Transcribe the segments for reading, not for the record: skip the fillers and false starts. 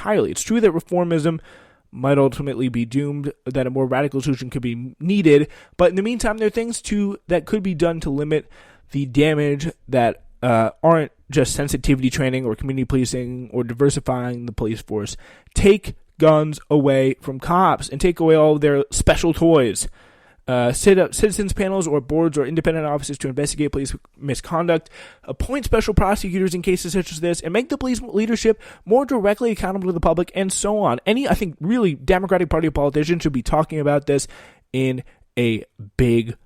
entirely. It's true that reformism might ultimately be doomed, that a more radical solution could be needed, but in the meantime, there are things that could be done to limit the damage that aren't just sensitivity training or community policing or diversifying the police force. Take guns away from cops and take away all of their special toys. Set up citizens panels or boards or independent offices to investigate police misconduct, appoint special prosecutors in cases such as this, and make the police leadership more directly accountable to the public, and so on. I think, really Democratic Party politicians should be talking about this in a big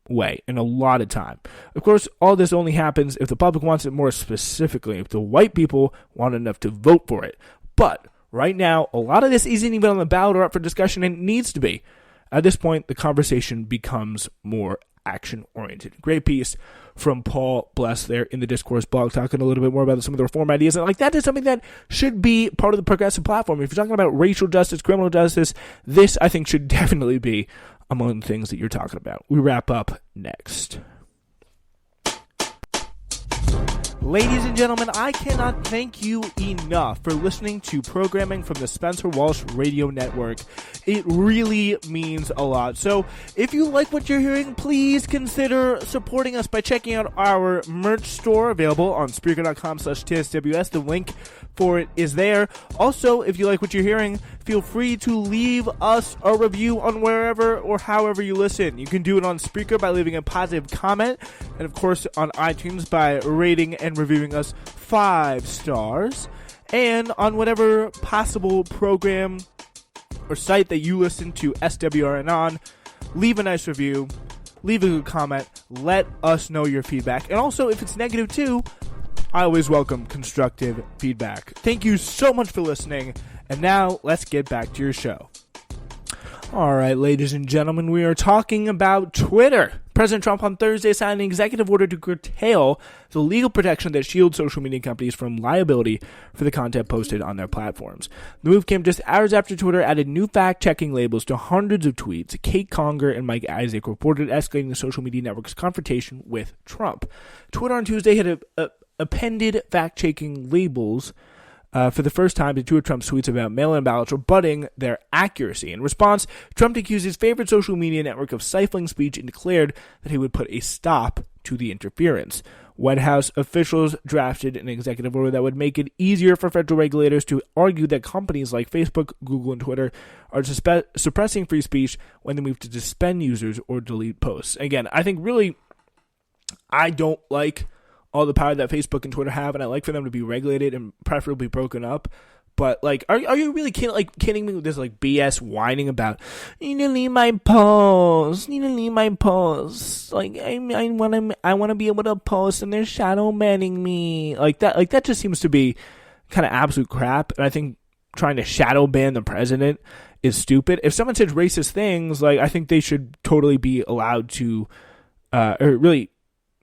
way, and a lot of time. Of course, all this only happens if the public wants it more specifically, if the white people want enough to vote for it. But right now, a lot of this isn't even on the ballot or up for discussion, and it needs to be. At this point, the conversation becomes more action-oriented. Great piece from Paul Bless there in the Discourse blog, talking a little bit more about some of the reform ideas. And that is something that should be part of the progressive platform. If you're talking about racial justice, criminal justice, this, I think, should definitely be among the things that you're talking about. We wrap up next. Ladies and gentlemen, I cannot thank you enough for listening to programming from the Spencer Walsh Radio Network. It really means a lot. So if you like what you're hearing, please consider supporting us by checking out our merch store available on Spreaker.com/TSWS. The link for it is there. Also, if you like what you're hearing, feel free to leave us a review on wherever or however you listen. You can do it on Spreaker by leaving a positive comment, and of course on iTunes by rating and reviewing us 5 stars, and on whatever possible program or site that you listen to SWRN on. Leave a nice review, leave a good comment, let us know your feedback, and also if it's negative too, I always welcome constructive feedback. Thank you so much for listening, and now let's get back to your show. All right, ladies and gentlemen, we are talking about Twitter. President Trump on Thursday signed an executive order to curtail the legal protection that shields social media companies from liability for the content posted on their platforms. The move came just hours after Twitter added new fact-checking labels to hundreds of tweets. Kate Conger and Mike Isaac reported escalating the social media network's confrontation with Trump. Twitter on Tuesday had appended fact-checking labels for the first time to two of Trump's tweets about mail-in ballots, rebutting their accuracy. In response, Trump accused his favorite social media network of stifling speech and declared that he would put a stop to the interference. White House officials drafted an executive order that would make it easier for federal regulators to argue that companies like Facebook, Google, and Twitter are suppressing free speech when they move to suspend users or delete posts. Again, I think really, I don't like all the power that Facebook and Twitter have, and I like for them to be regulated and preferably broken up. But are you really kidding me with this BS whining about you need to leave my posts, I want to be able to post and they're shadow banning me that just seems to be kind of absolute crap. And I think trying to shadow ban the president is stupid. If someone says racist things, I think they should totally be allowed to or really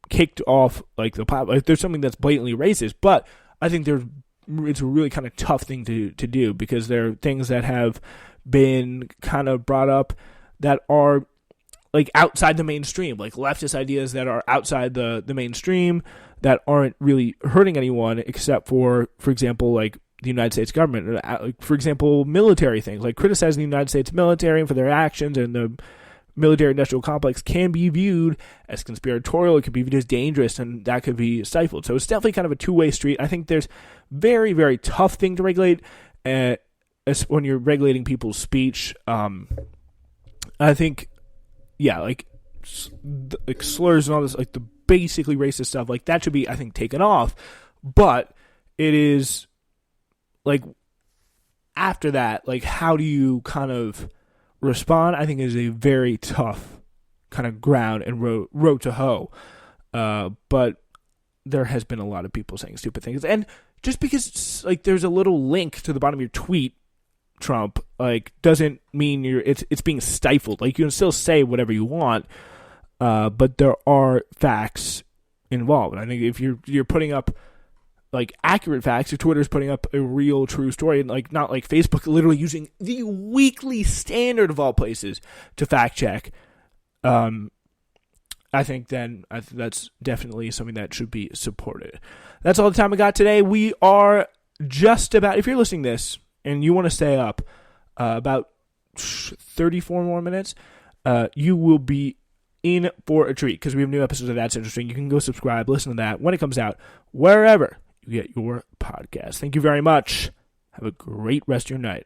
kicked off the platform. If there's something that's blatantly racist, but I think it's a really kind of tough thing to do, because there are things that have been kind of brought up that are outside the mainstream, leftist ideas that are outside the mainstream that aren't really hurting anyone except for example, the United States government. For example, military things, criticizing the United States military for their actions, and the military-industrial complex can be viewed as conspiratorial. It could be viewed as dangerous, and that could be stifled. So it's definitely kind of a two-way street. I think there's very, very tough thing to regulate as when you're regulating people's speech. I think, slurs and all this, the basically racist stuff, that should be, I think, taken off. But it is, after that, how do you kind of respond, I think, is a very tough kind of ground and road to hoe. But there has been a lot of people saying stupid things. And just because there's a little link to the bottom of your tweet, Trump, doesn't mean it's being stifled. You can still say whatever you want, but there are facts involved. And I think if you're putting up accurate facts, if Twitter's putting up a real true story, and not like Facebook literally using the weekly standard of all places to fact check, I think then that's definitely something that should be supported. That's all the time we got today. We are just about, if you're listening to this and you want to stay up about 34 more minutes, you will be in for a treat because we have new episodes of That's Interesting. You can go subscribe, listen to that when it comes out, wherever you get your podcast. Thank you very much. Have a great rest of your night.